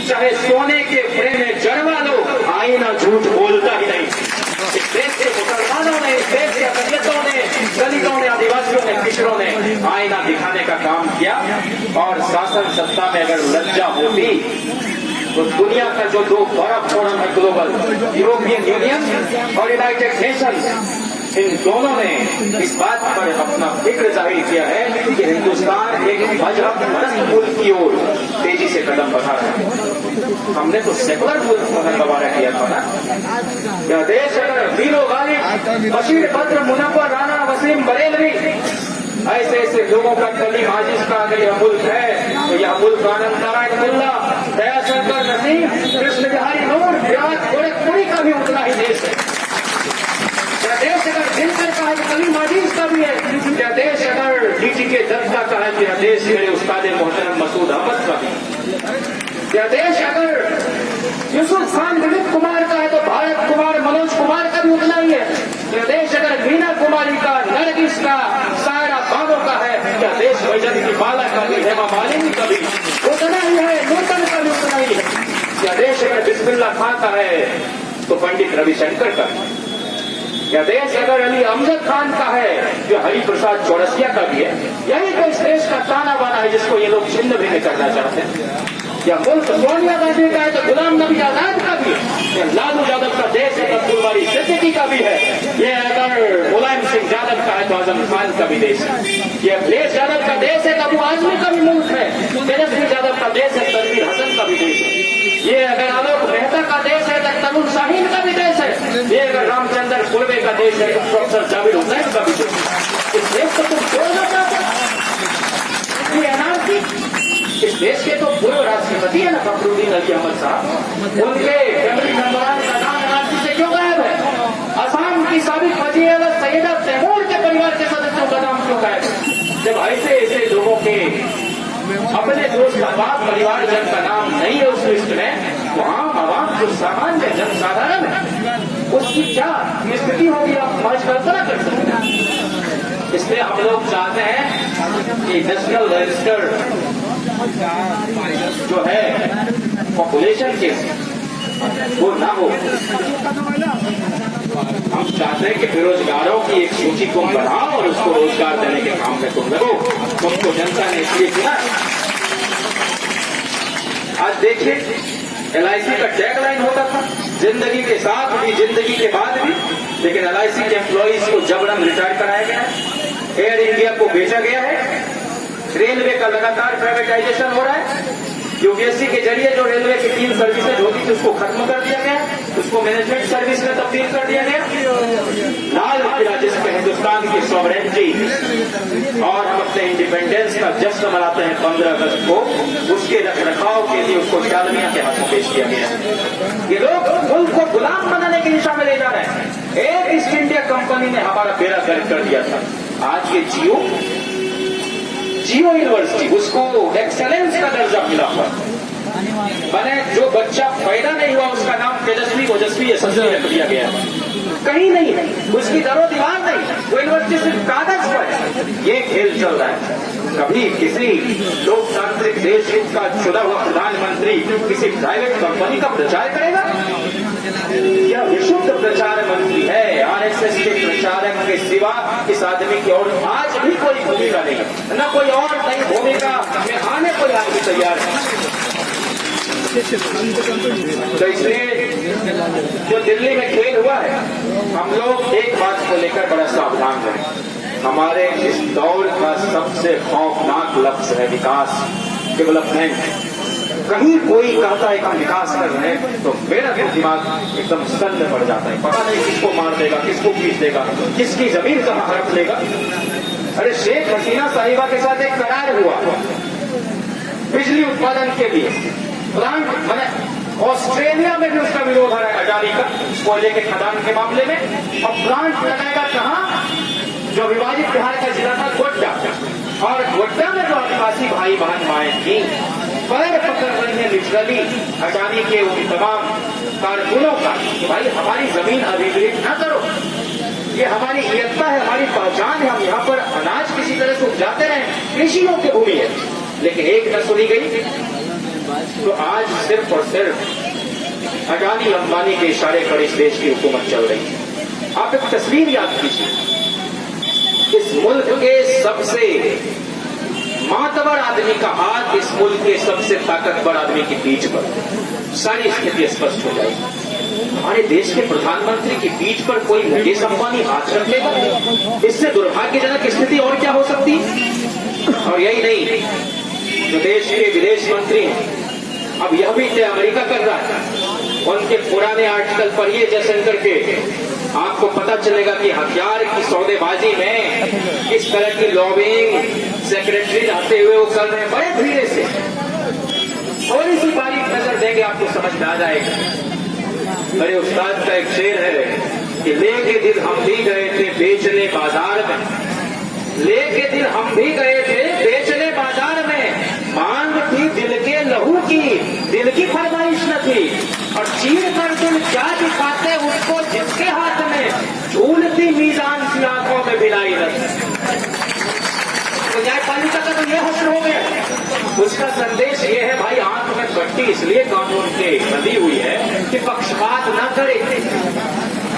चाहे सोने के फ्रेम में जड़वा लो, आईना झूठ बोलता ही नहीं। इस देश के मुसलमानों ने, इस देश के अकलियतों ने, दलितों ने, आदिवासियों ने, पिछड़ों ने आईना दिखाने का काम किया। और शासन सत्ता में अगर लज्जा होती तो दुनिया का जो दो बड़ा फोरम है ग्लोबल, यूरोपियन यूनियन और यूनाइटेड नेशंस, इन दोनों ने इस बात पर अपना फिक्र जाहिर किया है कि हिंदुस्तान एक मजहब परस्त मुल्क की ओर तेजी से कदम बढ़ा रहा है। हमने तो सेकुलर मुल्क होने का वादा किया था ना। यह देश अगर वीरो गालिब, बशीर बद्र, मुनव्वर, राणा, वसीम बरेलवी ऐसे ऐसे लोगों का कली माजिश का अगर यह मुल्क है तो यह मुल्क आनंद नारायण मुल्ला, दयाशंकर नसीम, कृष्ण बिहारी नूर, विराट गोरखपुरी का भी उतना ही देश है। यह देश अगर दिनकर का है तो कली माजिश का भी है। यह देश अगर डीटी के दत्ता का है तो यह देश मेरे उस्ताद मोहतरम मसूद अहमद का भी। यह देश अगर यूसुफ खान विनीत कुमार का है तो भारत कुमार, मनोज कुमार का भी उतना ही है। यह देश अगर मीना कुमारी का, नरगिस का, सायरा बानो का है, यह देश वैजन की माला का भी, हेमा मालिनी का भी उतना ही है, नूतन का भी उतना ही है। यह देश अगर बिस्मिल्लाह खान का है तो पंडित रविशंकर का। यह देश अगर अली अमजद खान का है जो हरिप्रसाद चौरसिया का भी है। यही तो इस देश का ताना बाना है जिसको ये लोग छिन्न भिन्न करना चाहते हैं। यह मुल्क सोनिया गांधी का है तो गुलाम नबी आजाद का भी है। यह लालू यादव का देश है तो फुलवारी सिद्दीकी का भी है। यह अगर मुलायम सिंह यादव का है तो आजम खान का भी देश है। यह अखिलेश यादव का देश है तो अबू आजमी का भी मुल्क है। तेजस्वी यादव का देश है, तनवीर हसन का भी देश है। ये अगर आलोक मेहता का देश है तो तरुण शाहीन का भी देश है। ये अगर रामचंद्र कुर्वे का देश है तो प्रोफेसर जावेद हुसैन का भी देश है। इस देश को तुम छोड़ना चाहते हो? ये अनारकी इस देश के तो पूर्व राष्ट्रपति है ना फखरुद्दीन अली अहमद साहब, उनके फैमिली मेंबरान का नाम अनारकी से क्यों गायब है? असम की साबिक वजीर सैयदा तैमूर के परिवार के सदस्यों का नाम क्यों गायब है? जब ऐसे ऐसे लोगों के अपने दोस्त का बाप परिवारजन का नाम नहीं है उस लिस्ट में, तो आम आवाम जो सामान्य जनसाधारण है उसकी क्या स्थिति होगी आप समझ कल्पना कर सकते हैं। इसलिए हम लोग चाहते हैं कि नेशनल रजिस्टर जो है पॉपुलेशन के वो ना हो। हम चाहते हैं कि बेरोजगारों की एक सूची को बढ़ाओ और उसको रोजगार देने के काम में तुम लगो। तुमको जनता ने इसलिए चुना। आज देखिए LIC का टैगलाइन होता था जिंदगी के साथ भी, जिंदगी के बाद भी, लेकिन LIC के एम्प्लॉइज को जबरन रिटायर कराया गया है। एयर इंडिया को बेचा गया है। रेलवे का लगातार प्राइवेटाइजेशन हो रहा है। यूपीएससी के जरिए जो रेलवे की 3 सर्विसेज होती थी उसको खत्म कर दिया गया, उसको मैनेजमेंट सर्विस में तब्दील कर दिया गया। लाल किला जिसमें हिंदुस्तान की सॉवरेनिटी और हम अपने इंडिपेंडेंस का जश्न मनाते हैं 15 अगस्त को, उसके रखरखाव के लिए उसको शालमिया के हाथों पेश किया गया। ये लोग मुल्क को गुलाम बनाने की दिशा में ले जा रहे हैं। एक ईस्ट इंडिया कंपनी ने हमारा बेड़ा गर्क कर दिया था। आज ये जियो यूनिवर्सिटी, उसको एक्सेलेंस का दर्जा मिला हुआ मैंने। जो बच्चा पैदा नहीं हुआ उसका नाम तेजस्वी ओजस्वी यशस्वी रख दिया गया। कहीं नहीं है, उसकी दरो दीवार नहीं, वो यूनिवर्सिटी सिर्फ कागज पर है। ये खेल चल रहा है। कभी किसी लोकतांत्रिक देश का चुना हुआ प्रधानमंत्री किसी प्राइवेट कंपनी का प्रचार करेगा? यह विशुद्ध प्रचार मंत्री है। आरएसएस के प्रचारक के सिवा इस आदमी की और आज भी कोई भूमिका नहीं है, न कोई और नई भूमिका में आने कोई आदमी तैयार है। तो इसलिए जो दिल्ली में खेल हुआ है, हम लोग एक बात को लेकर बड़ा सावधान रहे। हमारे इस दौर का सबसे खौफनाक लफ्ज है विकास, डेवलपमेंट। कहीं कोई कहता है कि विकास कर रहे हैं तो मेरा तो दिमाग एकदम सन्न पड़ जाता है। पता नहीं किसको मार देगा, किसको पीट देगा, किसकी जमीन कहां हड़प लेगा। अरे शेख हसीना साहिबा के साथ एक करार हुआ बिजली उत्पादन के लिए। प्लांट मैंने ऑस्ट्रेलिया में भी उसका विरोध आ रहा है अडानी का, कोयले के खदान के मामले में। और प्लांट लगाएगा कहां? जो विभाजित बिहार का जिला था गोड्डा, और गोड्डा में जो आदिवासी भाई बहन माए थी पैर पकड़ रही है लिटरली अडानी के उन तमाम कारकुनों का। भाई हमारी जमीन अधिग्रहित न करो, ये हमारी एकता है, हमारी पहचान है। हम यहाँ पर अनाज किसी तरह से उपजाते रहे, कृषि योग्य भूमि है, लेकिन एक न सुनी गई। तो आज सिर्फ और सिर्फ अडानी अंबानी के इशारे पर इस देश की हुकूमत चल रही है। आप एक तस्वीर याद कीजिए, इस मुल्क के सबसे मातबर आदमी का हाथ इस मुल्क के सबसे ताकतवर आदमी की पीठ पर, सारी स्थिति स्पष्ट हो जाएगी। हमारे देश के प्रधानमंत्री की पीठ पर कोई मुकेश अंबानी हाथ रख लेगा, इससे दुर्भाग्यजनक स्थिति और क्या हो सकती। और यही नहीं, जो देश के विदेश मंत्री हैं, अब यह भी तय अमेरिका कर रहा है। उनके पुराने आर्टिकल पढ़िए जयशंकर के, आपको पता चलेगा कि हथियार की सौदेबाजी में किस तरह की लॉबिंग सेक्रेटरी रहते हुए वो कर रहे हैं, बड़े धीरे से। थोड़ी सी बारीक नजर देंगे आपको समझ में आ जाएगा। मेरे उस्ताद का एक शेर है कि लेके दिल हम भी गए थे बेचने बाजार में, लेके दिल हम भी गए थे बेचने बाजार में, मांग थी दिल के लहू की, दिल की फरमाइश न थी, और चीर कर दिल क्या दिखाते उसको जिसके हाथ में, झूलती मीजान की आंखों में भिलाई न थी। तो न्यायपालिका का तो यह हश्र हो गया। उसका संदेश ये है भाई, आंख में पट्टी इसलिए कानून के बंधी हुई है कि पक्षपात न करे,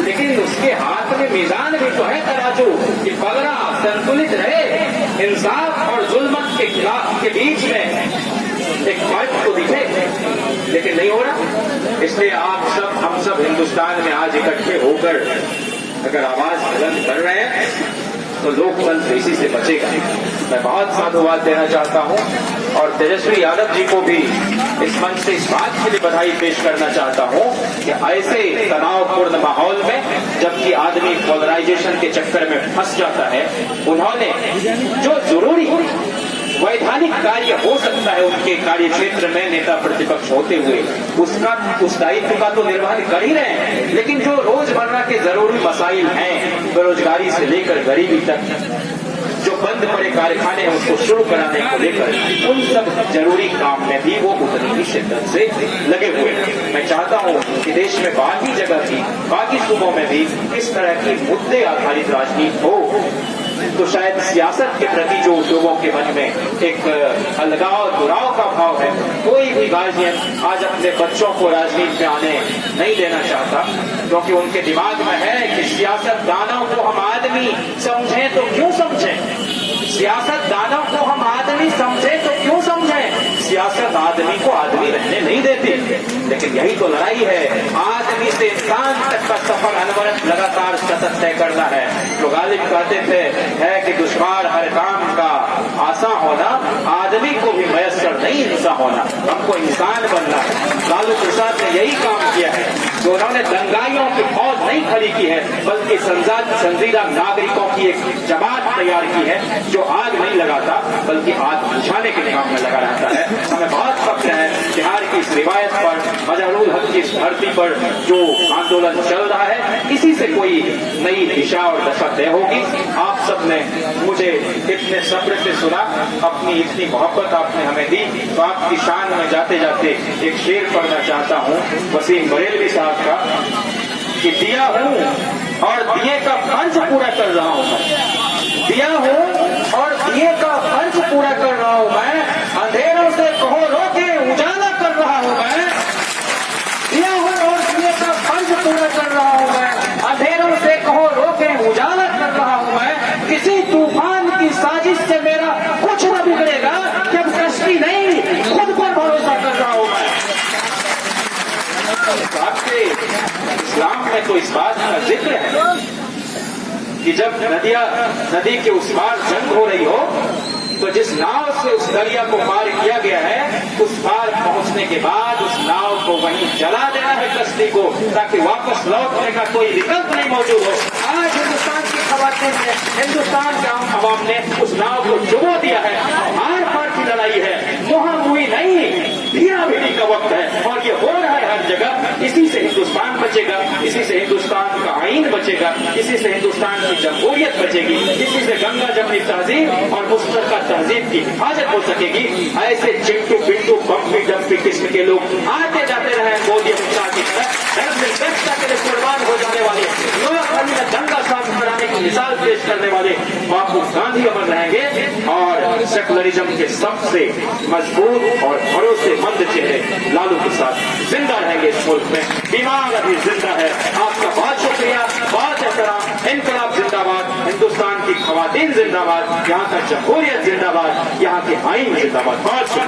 लेकिन उसके हाथ में मीजान भी तो है तराजू कि पगड़ा संतुलित रहे, इंसाफ और जुल्मत के खिलाफ के बीच में एक फर्क तो दिखे, लेकिन नहीं हो रहा। इसलिए आप सब, हम सब हिंदुस्तान में आज इकट्ठे होकर अगर आवाज बुलंद कर रहे हैं तो लोकतंत्र इसी से बचेगा। मैं बहुत साधुवाद देना चाहता हूं और तेजस्वी यादव जी को भी इस मंच से इस बात के लिए बधाई पेश करना चाहता हूं कि ऐसे तनावपूर्ण माहौल में जबकि आदमी पोलराइजेशन के चक्कर में फंस जाता है, उन्होंने जो जरूरी वैधानिक कार्य हो सकता है उनके कार्य क्षेत्र में नेता प्रतिपक्ष होते हुए उस दायित्व का तो निर्वहन कर ही रहे हैं, लेकिन जो रोजमर्रा के जरूरी मसाइल हैं, बेरोजगारी से लेकर गरीबी तक, जो बंद पड़े कारखाने हैं उसको शुरू कराने को लेकर, उन सब जरूरी काम में भी वो उतनी ही शिद्दत से लगे हुए हैं। मैं चाहता हूं कि देश में बाकी जगह की, बाकी सूबों में भी इस तरह की मुद्दे आधारित राजनीति हो, तो शायद सियासत के प्रति जो लोगों के मन में एक अलगाव दुराव का भाव है, कोई भी गार्जियन आज अपने बच्चों को राजनीति में आने नहीं देना चाहता, क्योंकि उनके दिमाग में है कि सियासत दानों को हम आदमी समझें तो क्यों समझें, सियासत दानों को हम आदमी समझें तो क्यों समझें, सियासत आदमी को आदमी रहने नहीं देती। लेकिन यही तो लड़ाई है, आदमी से इंसान तक का सफर अनवरत लगातार सतत तय करना है। तो गालिब कहते थे है कि दुश्वार हर काम का आसान होना, आदमी को भी मयस्सर नहीं इंसान होना, हमको इंसान बनना है। लालू प्रसाद ने यही काम किया है, जो उन्होंने दंगाइयों की फौज नहीं खड़ी की है, बल्कि संजीदा नागरिकों की एक जमात तैयार की है, जो आग नहीं लगाता बल्कि आग बुझाने के काम में लगा रहता है। हमें बहुत फख्र है बिहार की इस रिवायत पर, मजहरुल हक की इस धरती पर जो आंदोलन चल रहा है, इसी से कोई नई दिशा और दशा तय होगी। आप सबने मुझे इतने सब्र से सुना, अपनी इतनी मोहब्बत आपने हमें दी, तो आपकी शान में जाते जाते एक शेर पढ़ना चाहता हूँ वसीम बरेलवी साहब का कि दिया हूँ और दिए का फर्ज पूरा कर रहा हूँ मैं, दिया हूँ और दिए का फर्ज पूरा कर रहा हूँ मैं, अंधेरों से कहो रोके उजाला कर रहा हूँ मैं, दिया हूँ और दिए का फर्ज पूरा कर रहा हूँ मैं, अंधेरों से कहो रोके उजाला कर रहा हूँ मैं, किसी तूफान की साजिश से मेरा कुछ न बिगड़ेगा, जब कश्ती नहीं खुद पर भरोसा कर रहा हूँ मैं। आपके इस्लाम में तो इस बात का जिक्र है कि जब नदी के उस पार जंग हो रही हो, तो जिस नाव से उस दरिया को पार किया गया है, उस पार पहुंचने के बाद उस नाव को वहीं जला देना है कश्ती को, ताकि वापस लौटने का कोई विकल्प नहीं मौजूद हो। आज हिंदुस्तान की खवातीन ने, हिंदुस्तान के आम आवाम ने उस नाव को डुबो दिया है। आर पार की लड़ाई है, मुहामुही नहीं, धीरा भीरी का वक्त है, और ये हो रहा है हर जगह। इसी से हिंदुस्तान बचेगा, इसी से हिंदुस्तान का आईन बचेगा, इसी से हिंदुस्तान की जमहूरियत बचेगी, इसी से गंगा जमनी तहजीब और मुश्तरका तहजीब की हिफाजत हो सकेगी। ऐसे चिंटू पिंटू बम्पी डम्पी किस्म के लोग आते जाते रहे मोदी अमित की तरह, धर्म निरपेक्षता के लिए कुर्बान हो जाने वाले लोग दंगा साफ कराने की मिसाल पेश करने वाले बापू गांधी अमर रहेंगे और सेकुलरिज्म के सबसे मजबूत और भरोसेमंद चेहरे लालू प्रसाद जिंदा रहेंगे इस मुल्क में। दिमाग अभी जिंदा है। आपका बहुत शुक्रिया, बहुत एहतराम। इनकलाब जिंदाबाद, हिंदुस्तान की खवातीन जिंदाबाद, यहाँ का जमहूरियत जिंदाबाद, यहाँ के आईन जिंदाबाद। बहुत शुक्रिया।